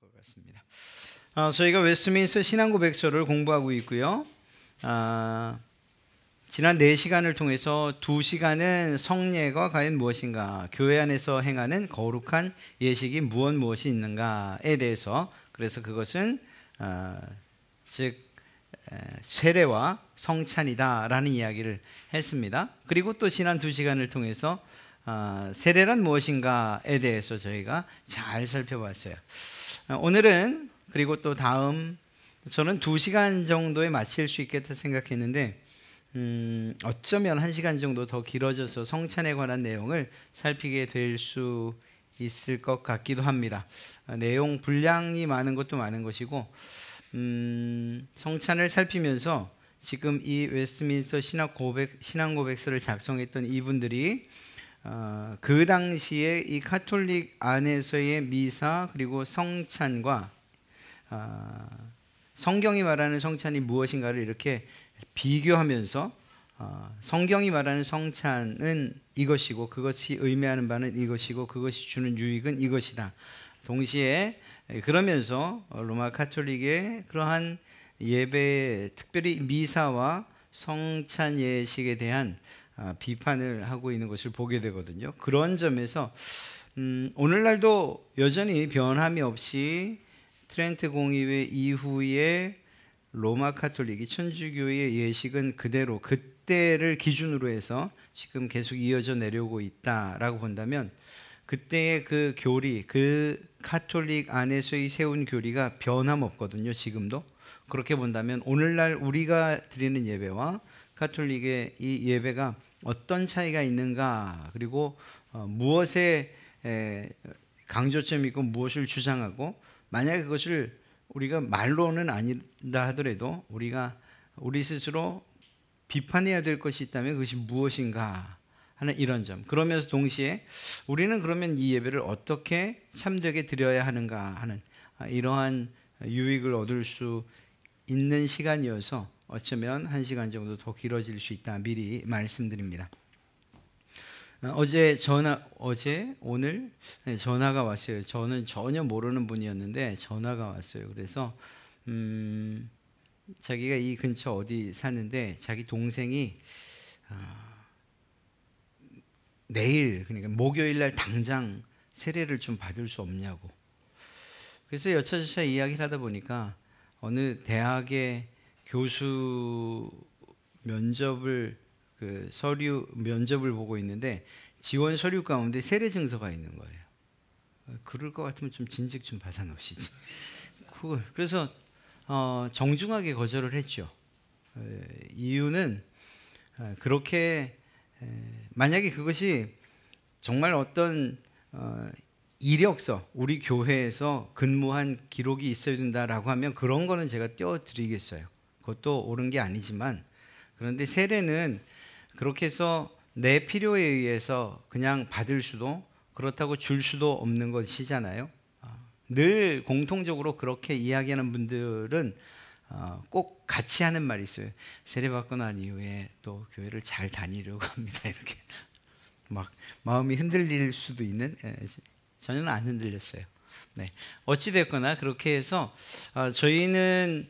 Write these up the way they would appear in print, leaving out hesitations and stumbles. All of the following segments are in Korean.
것 같습니다. 저희가 웨스트민스터 신앙고백서를 공부하고 있고요. 지난 4시간을 통해서 2시간은 성례가 과연 무엇인가, 교회 안에서 행하는 거룩한 예식이 무엇이 있는가에 대해서, 그래서 그것은 즉 세례와 성찬이다라는 이야기를 했습니다. 그리고 또 지난 2시간을 통해서 세례란 무엇인가에 대해서 저희가 잘 살펴봤어요. 오늘은 그리고 또 다음 저는 2시간 정도에 마칠 수 있겠다 생각했는데 어쩌면 1시간 정도 더 길어져서 성찬에 관한 내용을 살피게 될 수 있을 것 같기도 합니다. 내용 분량이 많은 것도 많은 것이고 성찬을 살피면서 지금 이 웨스트민스터 신앙고백서를 작성했던 이분들이 그 당시에 이 카톨릭 안에서의 미사 그리고 성찬과 성경이 말하는 성찬이 무엇인가를 이렇게 비교하면서 성경이 말하는 성찬은 이것이고 그것이 의미하는 바는 이것이고 그것이 주는 유익은 이것이다. 동시에 그러면서 로마 카톨릭의 그러한 예배, 특별히 미사와 성찬 예식에 대한 비판을 하고 있는 것을 보게 되거든요. 그런 점에서 오늘날도 여전히 변함이 없이 트렌트 공의회 이후에 로마 카톨릭이 천주교의 예식은 그대로 그때를 기준으로 해서 지금 계속 이어져 내려오고 있다라고 본다면 그때의 그 교리, 그 카톨릭 안에서의 세운 교리가 변함없거든요. 지금도. 그렇게 본다면 오늘날 우리가 드리는 예배와 카톨릭의 이 예배가 어떤 차이가 있는가, 그리고 무엇에 강조점이 있고 무엇을 주장하고, 만약에 그것을 우리가 말로는 아니다 하더라도 우리 스스로 비판해야 될 것이 있다면 그것이 무엇인가 하는 이런 점. 그러면서 동시에 우리는 그러면 이 예배를 어떻게 참되게 드려야 하는가 하는 이러한 유익을 얻을 수 있는 시간이어서 어쩌면 1시간 정도 더 길어질 수 있다 미리 말씀드립니다. 오늘 전화가 왔어요. 저는 전혀 모르는 분이었는데 전화가 왔어요. 그래서 자기가 이 근처 어디 사는데 자기 동생이 내일, 그러니까 목요일 날 당장 세례를 좀 받을 수 없냐고. 그래서 여차저차 이야기를 하다 보니까 어느 대학의 교수 면접을 서류 면접을 보고 있는데 지원 서류 가운데 세례 증서가 있는 거예요. 그럴 것 같으면 좀 진즉 좀 받아놓으시지. 그래서 정중하게 거절을 했죠. 이유는 그렇게 만약에 그것이 정말 어떤 이력서, 우리 교회에서 근무한 기록이 있어야 된다라고 하면 그런 거는 제가 띄워드리겠어요. 그것도 옳은 게 아니지만, 그런데 세례는 그렇게 해서 내 필요에 의해서 그냥 받을 수도, 그렇다고 줄 수도 없는 것이잖아요. 늘 공통적으로 그렇게 이야기하는 분들은 꼭 같이 하는 말이 있어요. 세례 받고 난 이후에 또 교회를 잘 다니려고 합니다. 이렇게 막 마음이 흔들릴 수도 있는, 저는 안 흔들렸어요. 네. 어찌됐거나 그렇게 해서 저희는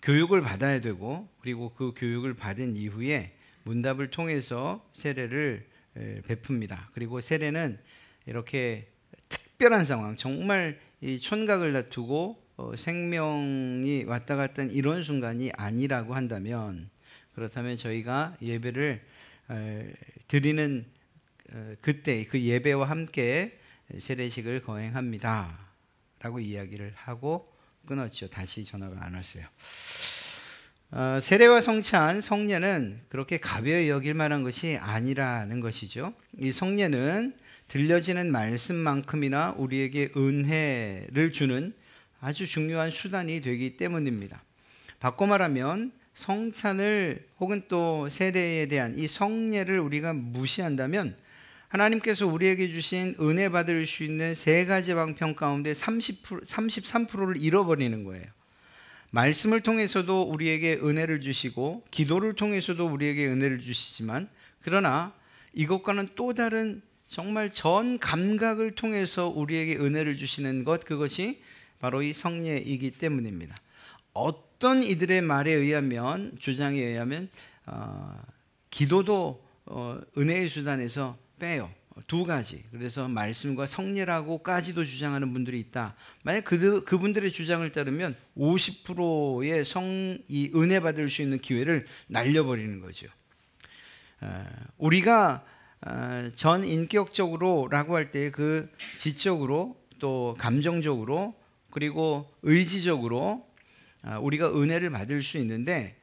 교육을 받아야 되고, 그리고 그 교육을 받은 이후에 문답을 통해서 세례를 베풉니다. 그리고 세례는 이렇게 특별한 상황, 정말 이 촌각을 다투고 생명이 왔다 갔다 하는 이런 순간이 아니라고 한다면, 그렇다면 저희가 예배를 드리는 그때 그 예배와 함께 세례식을 거행합니다 라고 이야기를 하고 끊었죠. 다시 전화가 안 왔어요. 세례와 성찬, 성례는 그렇게 가벼이 여길 만한 것이 아니라는 것이죠. 이 성례는 들려지는 말씀만큼이나 우리에게 은혜를 주는 아주 중요한 수단이 되기 때문입니다. 바꿔 말하면 성찬을 혹은 또 세례에 대한 이 성례를 우리가 무시한다면 하나님께서 우리에게 주신 은혜 받을 수 있는 3가지 방편 가운데 33%를 잃어버리는 거예요. 말씀을 통해서도 우리에게 은혜를 주시고 기도를 통해서도 우리에게 은혜를 주시지만, 그러나 이것과는 또 다른 정말 전 감각을 통해서 우리에게 은혜를 주시는 것, 그것이 바로 이 성례이기 때문입니다. 어떤 이들의 말에 의하면, 주장에 의하면 기도도 은혜의 수단에서 빼요. 두 가지. 그래서 말씀과 성례라고까지도 주장하는 분들이 있다. 만약 그분들의 주장을 따르면 50%의 이 은혜 받을 수 있는 기회를 날려버리는 거죠. 우리가 전 인격적으로라고 할 때 그 지적으로 또 감정적으로 그리고 의지적으로 우리가 은혜를 받을 수 있는데,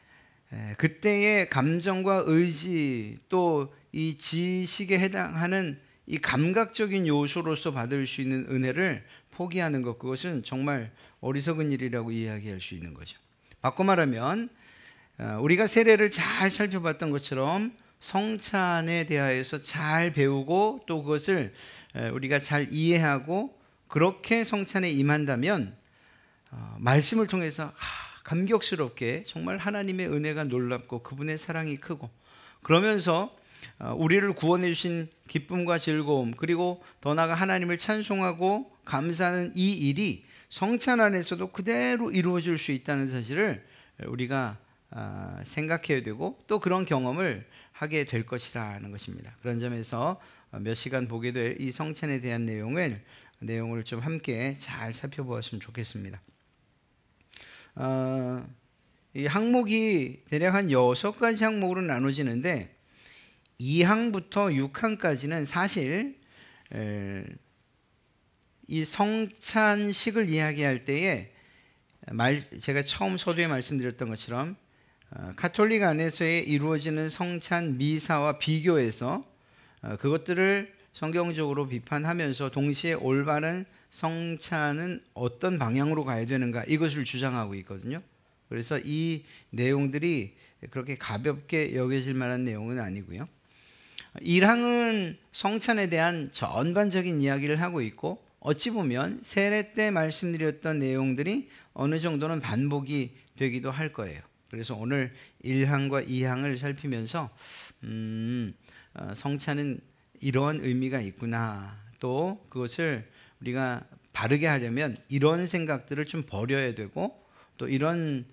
그때의 감정과 의지 또 이 지식에 해당하는 이 감각적인 요소로서 받을 수 있는 은혜를 포기하는 것, 그것은 정말 어리석은 일이라고 이야기할 수 있는 거죠. 바꿔 말하면 우리가 세례를 잘 살펴봤던 것처럼 성찬에 대하여서 잘 배우고 또 그것을 우리가 잘 이해하고 그렇게 성찬에 임한다면 말씀을 통해서 감격스럽게 정말 하나님의 은혜가 놀랍고 그분의 사랑이 크고, 그러면서 우리를 구원해 주신 기쁨과 즐거움, 그리고 더 나아가 하나님을 찬송하고 감사하는 이 일이 성찬 안에서도 그대로 이루어질 수 있다는 사실을 우리가 생각해야 되고 또 그런 경험을 하게 될 것이라는 것입니다. 그런 점에서 몇 시간 보게 될 이 성찬에 대한 내용을 좀 함께 잘 살펴보았으면 좋겠습니다. 이 항목이 대략 한 6가지 항목으로 나눠지는데 2항부터 6항까지는 사실 이 성찬식을 이야기할 때에 제가 처음 서두에 말씀드렸던 것처럼 가톨릭 안에서 이루어지는 성찬 미사와 비교해서 그것들을 성경적으로 비판하면서 동시에 올바른 성찬은 어떤 방향으로 가야 되는가, 이것을 주장하고 있거든요. 그래서 이 내용들이 그렇게 가볍게 여겨질 만한 내용은 아니고요. 1항은 성찬에 대한 전반적인 이야기를 하고 있고, 어찌 보면 세례 때 말씀드렸던 내용들이 어느 정도는 반복이 되기도 할 거예요. 그래서 오늘 1항과 2항을 살피면서 성찬은 이러한 의미가 있구나, 또 그것을 우리가 바르게 하려면 이런 생각들을 좀 버려야 되고 또 이런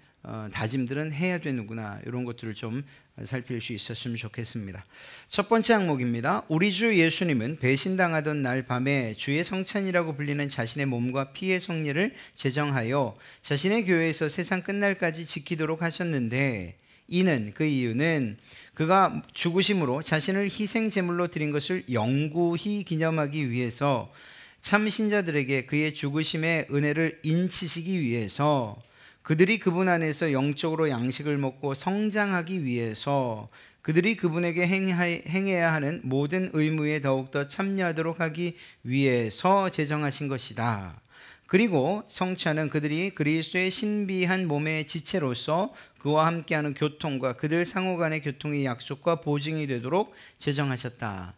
다짐들은 해야 되는구나, 이런 것들을 좀 살필 수 있었으면 좋겠습니다. 첫 번째 항목입니다. 우리 주 예수님은 배신당하던 날 밤에 주의 성찬이라고 불리는 자신의 몸과 피의 성례를 제정하여 자신의 교회에서 세상 끝날까지 지키도록 하셨는데, 그 이유는 그가 죽으심으로 자신을 희생 제물로 드린 것을 영구히 기념하기 위해서 참 신자들에게 그의 죽으심의 은혜를 인치시기 위해서, 그들이 그분 안에서 영적으로 양식을 먹고 성장하기 위해서, 그들이 그분에게 행해야 하는 모든 의무에 더욱더 참여하도록 하기 위해서 제정하신 것이다. 그리고 성찬은 그들이 그리스도의 신비한 몸의 지체로서 그와 함께하는 교통과 그들 상호 간의 교통의 약속과 보증이 되도록 제정하셨다.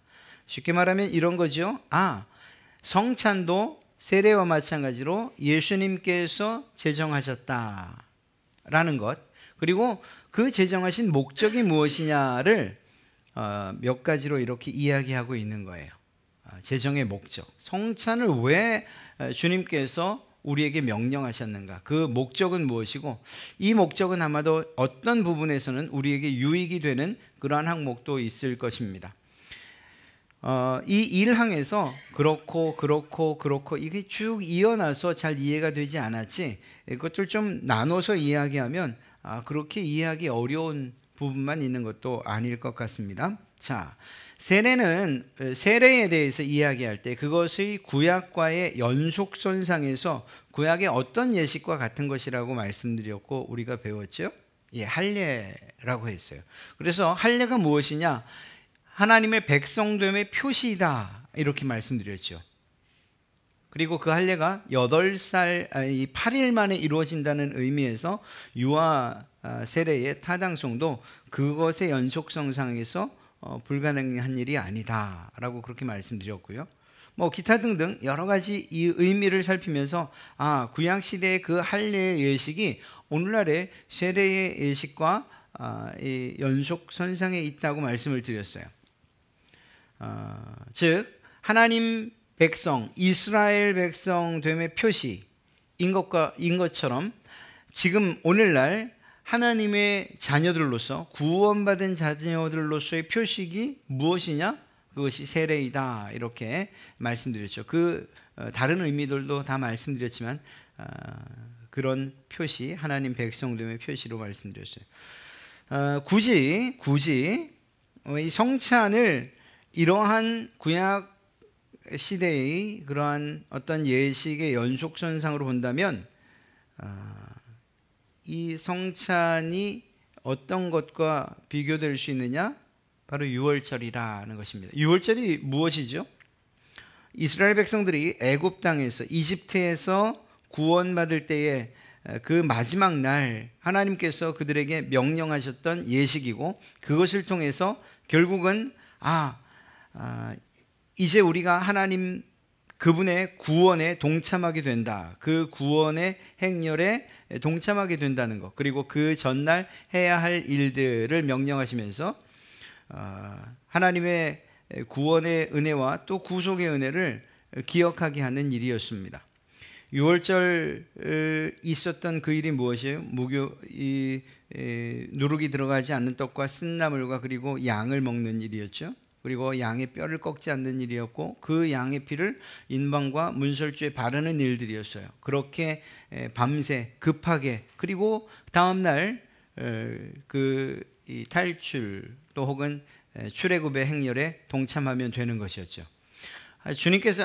쉽게 말하면 이런 거죠. 성찬도 세례와 마찬가지로 예수님께서 제정하셨다라는 것, 그리고 그 제정하신 목적이 무엇이냐를 몇 가지로 이렇게 이야기하고 있는 거예요. 제정의 목적, 성찬을 왜 주님께서 우리에게 명령하셨는가, 그 목적은 무엇이고, 이 목적은 아마도 어떤 부분에서는 우리에게 유익이 되는 그러한 항목도 있을 것입니다. 이 1항에서 그렇고 이게 쭉 이어나서 잘 이해가 되지 않았지, 이것들 좀 나눠서 이야기하면 그렇게 이해하기 어려운 부분만 있는 것도 아닐 것 같습니다. 자, 세례에 대해서 이야기할 때 그것의 구약과의 연속선상에서 구약의 어떤 예식과 같은 것이라고 말씀드렸고 우리가 배웠죠? 할례라고 했어요. 그래서 할례가 무엇이냐? 하나님의 백성됨의 표시이다, 이렇게 말씀드렸죠. 그리고 그 할례가 8일 만에 이루어진다는 의미에서 유아 세례의 타당성도 그것의 연속성상에서 불가능한 일이 아니다라고 그렇게 말씀드렸고요. 기타 등등 여러 가지 이 의미를 살피면서 구약 시대의 그 할례의 예식이 오늘날의 세례의 예식과 이 연속선상에 있다고 말씀을 드렸어요. 즉 하나님 백성, 이스라엘 백성 됨의 표시인 것처럼 지금 오늘날 하나님의 자녀들로서, 구원받은 자녀들로서의 표식이 무엇이냐? 그것이 세례이다, 이렇게 말씀드렸죠. 다른 의미들도 다 말씀드렸지만 그런 표시, 하나님 백성됨의 표시로 말씀드렸어요. 굳이 이 성찬을 이러한 구약 시대의 그러한 어떤 예식의 연속선상으로 본다면 이 성찬이 어떤 것과 비교될 수 있느냐? 바로 유월절이라는 것입니다. 유월절이 무엇이죠? 이스라엘 백성들이 애굽 땅에서, 이집트에서 구원받을 때에 그 마지막 날 하나님께서 그들에게 명령하셨던 예식이고, 그것을 통해서 결국은 이제 우리가 하나님 그분의 구원에 동참하게 된다, 그 구원의 행렬에 동참하게 된다는 것, 그리고 그 전날 해야 할 일들을 명령하시면서 하나님의 구원의 은혜와 또 구속의 은혜를 기억하게 하는 일이었습니다. 유월절 있었던 그 일이 무엇이에요? 누룩이 들어가지 않는 떡과 쓴나물과 그리고 양을 먹는 일이었죠. 그리고 양의 뼈를 꺾지 않는 일이었고, 그 양의 피를 인방과 문설주에 바르는 일들이었어요. 그렇게 밤새 급하게, 그리고 다음날 이 탈출 또 혹은 출애굽의 행렬에 동참하면 되는 것이었죠.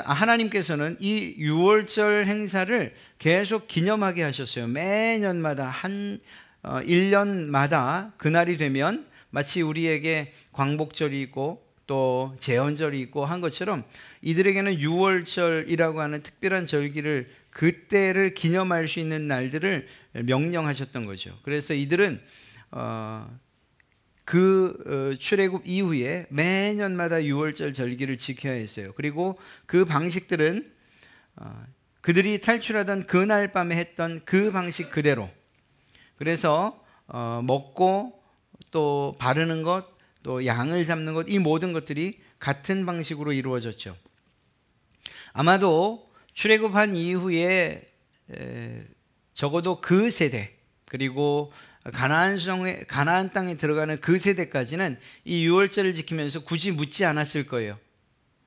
하나님께서는 이 유월절 행사를 계속 기념하게 하셨어요. 매년마다 1년마다 그날이 되면 마치 우리에게 광복절이 있고 또 제헌절이 있고 한 것처럼 이들에게는 유월절이라고 하는 특별한 절기를, 그때를 기념할 수 있는 날들을 명령하셨던 거죠. 그래서 이들은 출애굽 이후에 매년마다 유월절 절기를 지켜야 했어요. 그리고 그 방식들은 그들이 탈출하던 그날 밤에 했던 그 방식 그대로, 그래서 먹고 또 바르는 것, 또 양을 잡는 것, 이 모든 것들이 같은 방식으로 이루어졌죠. 아마도 출애굽한 이후에 적어도 그 세대, 그리고 가나안 땅에 들어가는 그 세대까지는 이 유월절을 지키면서 굳이 묻지 않았을 거예요.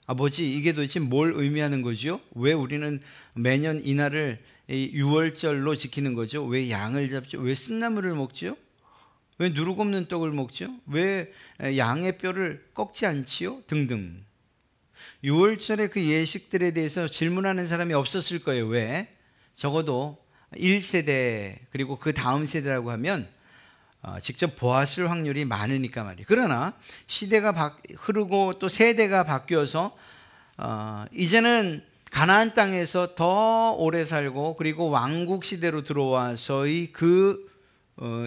뭐지, 이게 도대체 뭘 의미하는 거죠? 왜 우리는 매년 이날을 유월절로 지키는 거죠? 왜 양을 잡죠? 왜 쓴나물을 먹죠? 왜 누룩 없는 떡을 먹죠? 왜 양의 뼈를 꺾지 않지요? 등등. 유월절의 그 예식들에 대해서 질문하는 사람이 없었을 거예요. 왜? 적어도 1세대 그리고 그 다음 세대라고 하면 직접 보았을 확률이 많으니까 말이에요. 그러나 시대가 흐르고 또 세대가 바뀌어서 이제는 가나안 땅에서 더 오래 살고, 그리고 왕국 시대로 들어와서의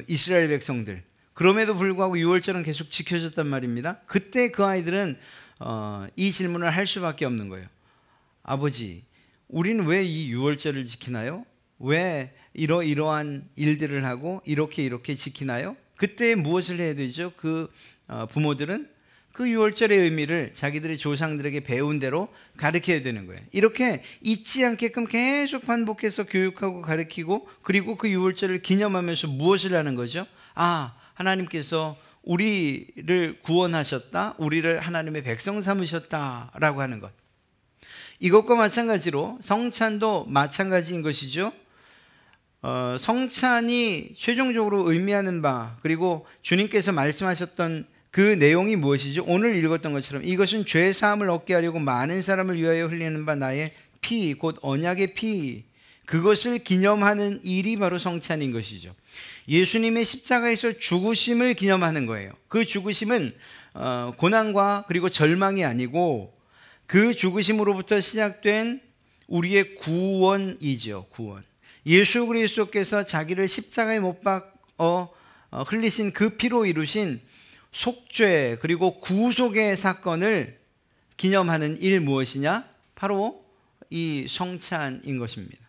이스라엘 백성들, 그럼에도 불구하고 유월절은 계속 지켜졌단 말입니다. 그때 그 아이들은 이 질문을 할 수밖에 없는 거예요. 아버지, 우리는 왜 이 유월절을 지키나요? 왜 이러한 일들을 하고 이렇게 지키나요? 그때 무엇을 해야 되죠? 부모들은 그 유월절의 의미를 자기들의 조상들에게 배운 대로 가르쳐야 되는 거예요. 이렇게 잊지 않게끔 계속 반복해서 교육하고 가르치고, 그리고 그 유월절을 기념하면서 무엇을 하는 거죠? 하나님께서 우리를 구원하셨다, 우리를 하나님의 백성 삼으셨다라고 하는 것. 이것과 마찬가지로 성찬도 마찬가지인 것이죠. 성찬이 최종적으로 의미하는 바, 그리고 주님께서 말씀하셨던 그 내용이 무엇이죠? 오늘 읽었던 것처럼 이것은 죄 사함을 얻게 하려고 많은 사람을 위하여 흘리는 바 나의 피, 곧 언약의 피, 그것을 기념하는 일이 바로 성찬인 것이죠. 예수님의 십자가에서 죽으심을 기념하는 거예요. 그 죽으심은 고난과 그리고 절망이 아니고 그 죽으심으로부터 시작된 우리의 구원이죠. 구원. 예수 그리스도께서 자기를 십자가에 못 박어 흘리신 그 피로 이루신 속죄 그리고 구속의 사건을 기념하는 일 무엇이냐? 바로 이 성찬인 것입니다.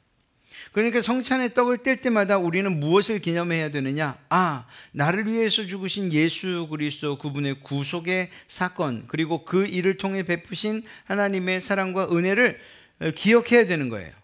그러니까 성찬의 떡을 뗄 때마다 우리는 무엇을 기념해야 되느냐? 나를 위해서 죽으신 예수 그리스도 그분의 구속의 사건, 그리고 그 일을 통해 베푸신 하나님의 사랑과 은혜를 기억해야 되는 거예요.